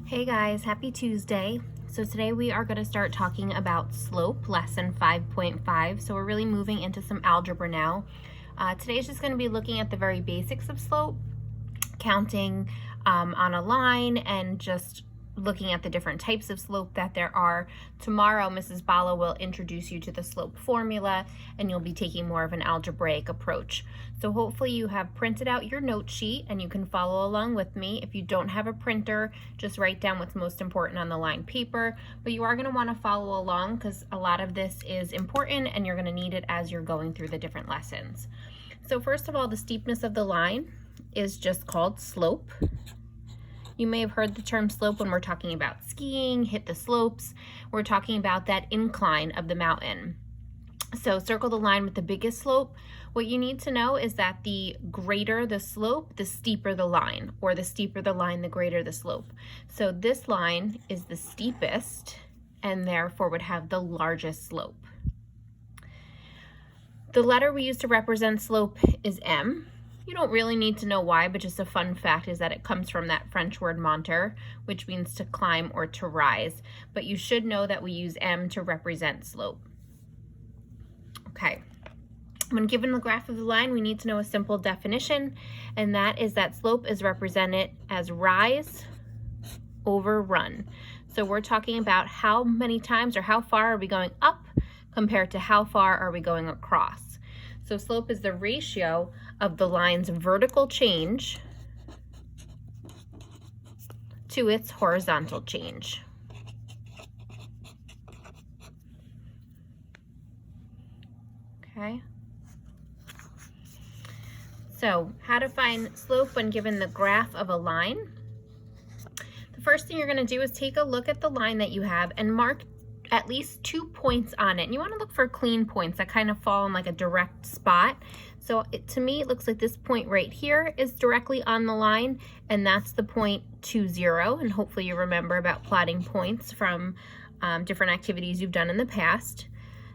Hey guys, happy Tuesday. So today we are going to start talking about slope, lesson 5.5. So we're really moving into some algebra now. Today is just going to be looking at the very basics of slope, counting on a line, and just looking at the different types of slope that there are. Tomorrow, Mrs. Bala will introduce you to the slope formula, and you'll be taking more of an algebraic approach. So hopefully you have printed out your note sheet and you can follow along with me. If you don't have a printer, just write down what's most important on the lined paper, but you are going to want to follow along because a lot of this is important and you're going to need it as you're going through the different lessons. So first of all, the steepness of the line is just called slope. You may have heard the term slope when we're talking about skiing, hit the slopes. We're talking about that incline of the mountain. So circle the line with the biggest slope. What you need to know is that the greater the slope, the steeper the line, or the steeper the line, the greater the slope. So this line is the steepest and therefore would have the largest slope. The letter we use to represent slope is M. You don't really need to know why, but just a fun fact is that it comes from that French word monter, which means to climb or to rise. But you should know that we use M to represent slope. Okay, when given the graph of the line, we need to know a simple definition, and that is that slope is represented as rise over run. So we're talking about how many times or how far are we going up compared to how far are we going across. So slope is the ratio of the line's vertical change to its horizontal change. Okay. So how to find slope when given the graph of a line? The first thing you're going to do is take a look at the line that you have and mark at least 2 points on it. And you want to look for clean points that kind of fall in like a direct spot. So to me, it looks like this point right here is directly on the line, and that's the point 2, 0. And hopefully you remember about plotting points from different activities you've done in the past.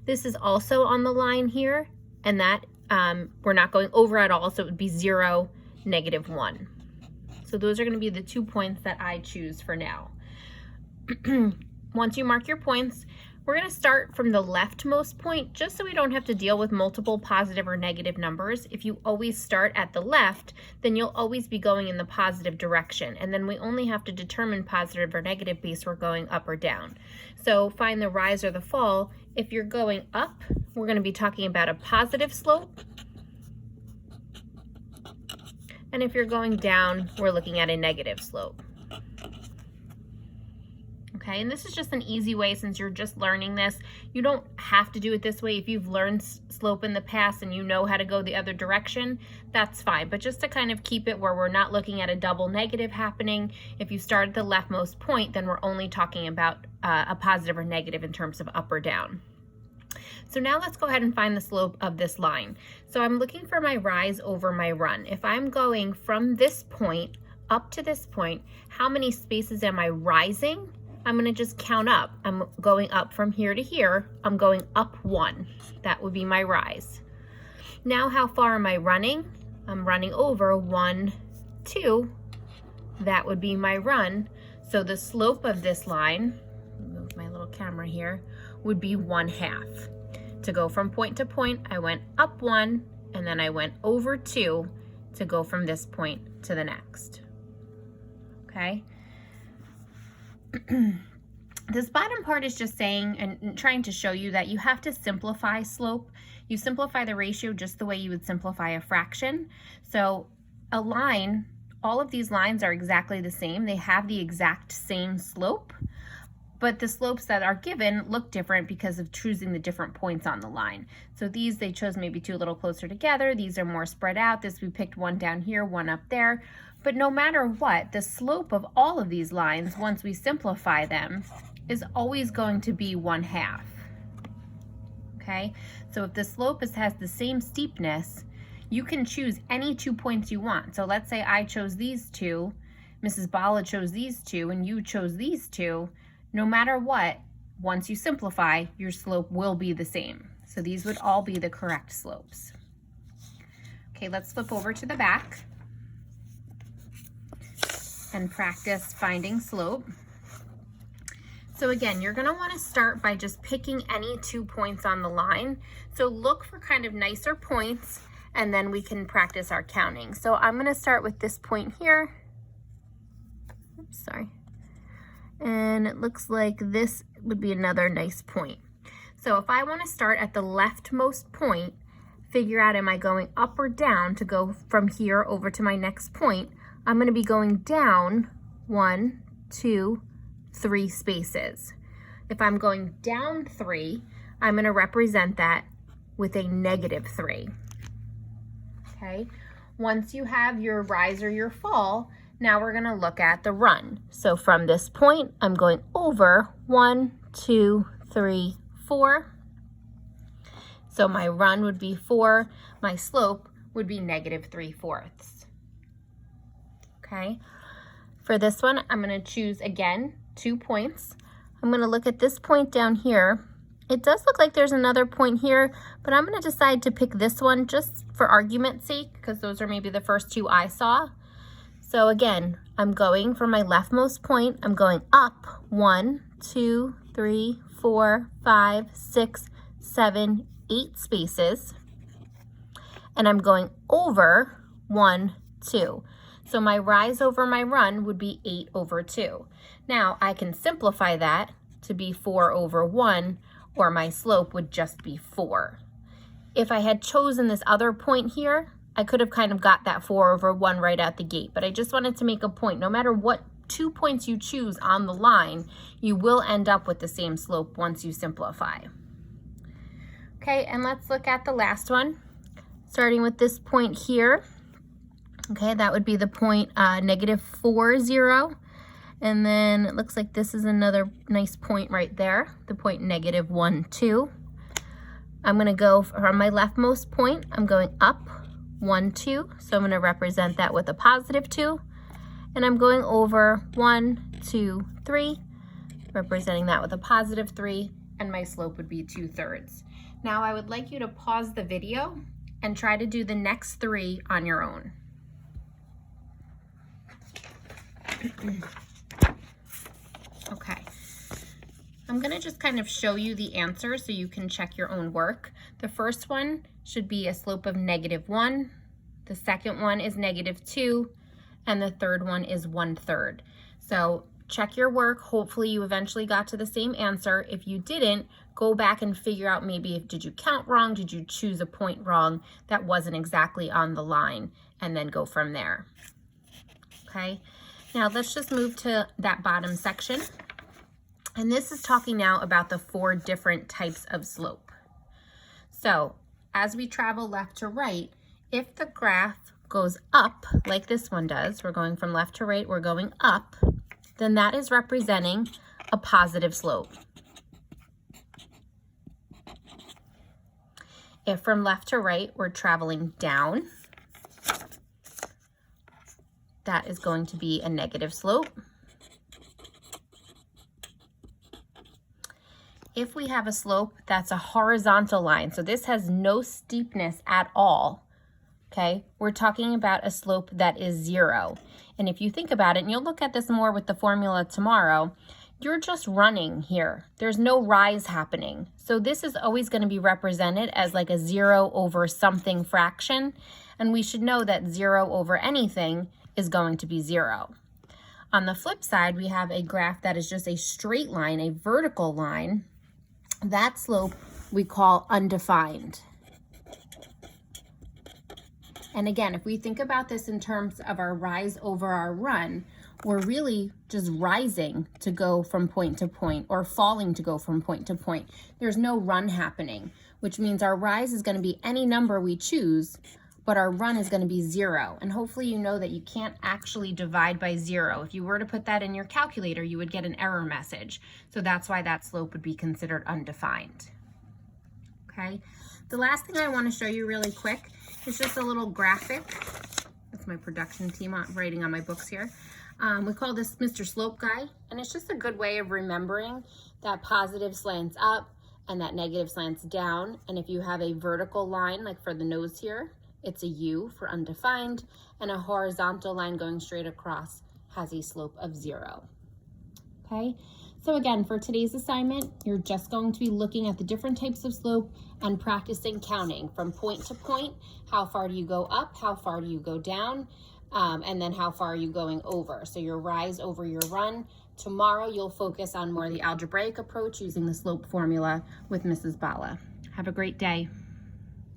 This is also on the line here, and that we're not going over at all, so it would be 0, -1. So those are going to be the 2 points that I choose for now. Once you mark your points, we're going to start from the leftmost point just so we don't have to deal with multiple positive or negative numbers. If you always start at the left, then you'll always be going in the positive direction, and then we only have to determine positive or negative based we're going up or down. So find the rise or the fall. If you're going up, we're going to be talking about a positive slope. And if you're going down, we're looking at a negative slope. Okay, and this is just an easy way since you're just learning this. You don't have to do it this way. If you've learned slope in the past and you know how to go the other direction, that's fine. But just to kind of keep it where we're not looking at a double negative happening, if you start at the leftmost point, then we're only talking about a positive or negative in terms of up or down. So now let's go ahead and find the slope of this line. So I'm looking for my rise over my run. If I'm going from this point up to this point, how many spaces am I rising? I'm going to just count up. I'm going up from here to here. I'm going up 1. That would be my rise. Now how far am I running? I'm running over 1, 2. That would be my run. So the slope of this line, move my little camera here, would be 1/2. To go from point to point, I went up 1, and then I went over 2 to go from this point to the next. Okay? This bottom part is just saying and trying to show you that you have to simplify slope. You simplify the ratio just the way you would simplify a fraction. So a line, all of these lines are exactly the same. They have the exact same slope, but the slopes that are given look different because of choosing the different points on the line. So these, they chose maybe 2 a little closer together. These are more spread out. This, we picked 1 down here, 1 up there. But no matter what, the slope of all of these lines, once we simplify them, is always going to be 1/2. Okay, so if the slope has the same steepness, you can choose any 2 points you want. So let's say I chose these 2, Mrs. Bala chose these 2, and you chose these 2. No matter what, once you simplify, your slope will be the same. So these would all be the correct slopes. Okay, let's flip over to the back. and practice finding slope. So again, you're gonna wanna start by just picking any 2 points on the line. So look for kind of nicer points, and then we can practice our counting. So I'm gonna start with this point here. Oops, sorry. And it looks like this would be another nice point. So if I wanna start at the leftmost point, figure out am I going up or down to go from here over to my next point, I'm gonna be going down 1, 2, 3 spaces. If I'm going down 3, I'm going to represent that with a -3. Okay, once you have your rise or your fall, now we're going to look at the run. So from this point, I'm going over 1, 2, 3, 4. So my run would be 4, my slope would be -3/4. Okay, for this one, I'm going to choose again 2 points. I'm going to look at this point down here. It does look like there's another point here, but I'm going to decide to pick this one just for argument's sake, because those are maybe the first 2 I saw. So again, I'm going from my leftmost point, I'm going up 1, 2, 3, 4, 5, 6, 7, 8 spaces, and I'm going over 1, 2. So my rise over my run would be 8/2. Now I can simplify that to be 4/1, or my slope would just be 4. If I had chosen this other point here, I could have kind of got that 4/1 right out the gate, but I just wanted to make a point. No matter what 2 points you choose on the line, you will end up with the same slope once you simplify. Okay, and let's look at the last one, starting with this point here. Okay, that would be the point -4, 0. And then it looks like this is another nice point right there, the point -1, 2. I'm going to go from my leftmost point, I'm going up 1, 2. So I'm going to represent that with a +2. And I'm going over 1, 2, 3, representing that with a +3. And my slope would be 2/3. Now I would like you to pause the video and try to do the next 3 on your own. Okay, I'm going to just kind of show you the answer so you can check your own work. The first one should be a slope of -1, the second one is -2, and the third one is 1/3. So check your work. Hopefully you eventually got to the same answer. If you didn't, go back and figure out maybe did you count wrong, did you choose a point wrong that wasn't exactly on the line, and then go from there. Okay. Now let's just move to that bottom section. And this is talking now about the 4 different types of slope. So as we travel left to right, if the graph goes up like this one does, we're going from left to right, we're going up, then that is representing a positive slope. If from left to right, we're traveling down, that is going to be a negative slope. If we have a slope that's a horizontal line, so this has no steepness at all, okay, we're talking about a slope that is 0. And if you think about it, and you'll look at this more with the formula tomorrow, you're just running here. There's no rise happening. So this is always going to be represented as like a 0 over something fraction. And we should know that 0 over anything is going to be 0. On the flip side, we have a graph that is just a straight line, a vertical line. That slope we call undefined. And again, if we think about this in terms of our rise over our run, we're really just rising to go from point to point, or falling to go from point to point. There's no run happening, which means our rise is going to be any number we choose, but our run is going to be 0. And hopefully you know that you can't actually divide by 0. If you were to put that in your calculator, you would get an error message. So that's why that slope would be considered undefined. Okay. The last thing I want to show you really quick is just a little graphic. That's my production team writing on my books here. We call this Mr. Slope Guy, and it's just a good way of remembering that positive slants up and that negative slants down. And if you have a vertical line, like for the nose here, it's a U for undefined, and a horizontal line going straight across has a slope of 0. Okay, so again, for today's assignment, you're just going to be looking at the different types of slope and practicing counting from point to point. How far do you go up? How far do you go down? And then how far are you going over? So your rise over your run. Tomorrow, you'll focus on more the algebraic approach using the slope formula with Mrs. Bala. Have a great day.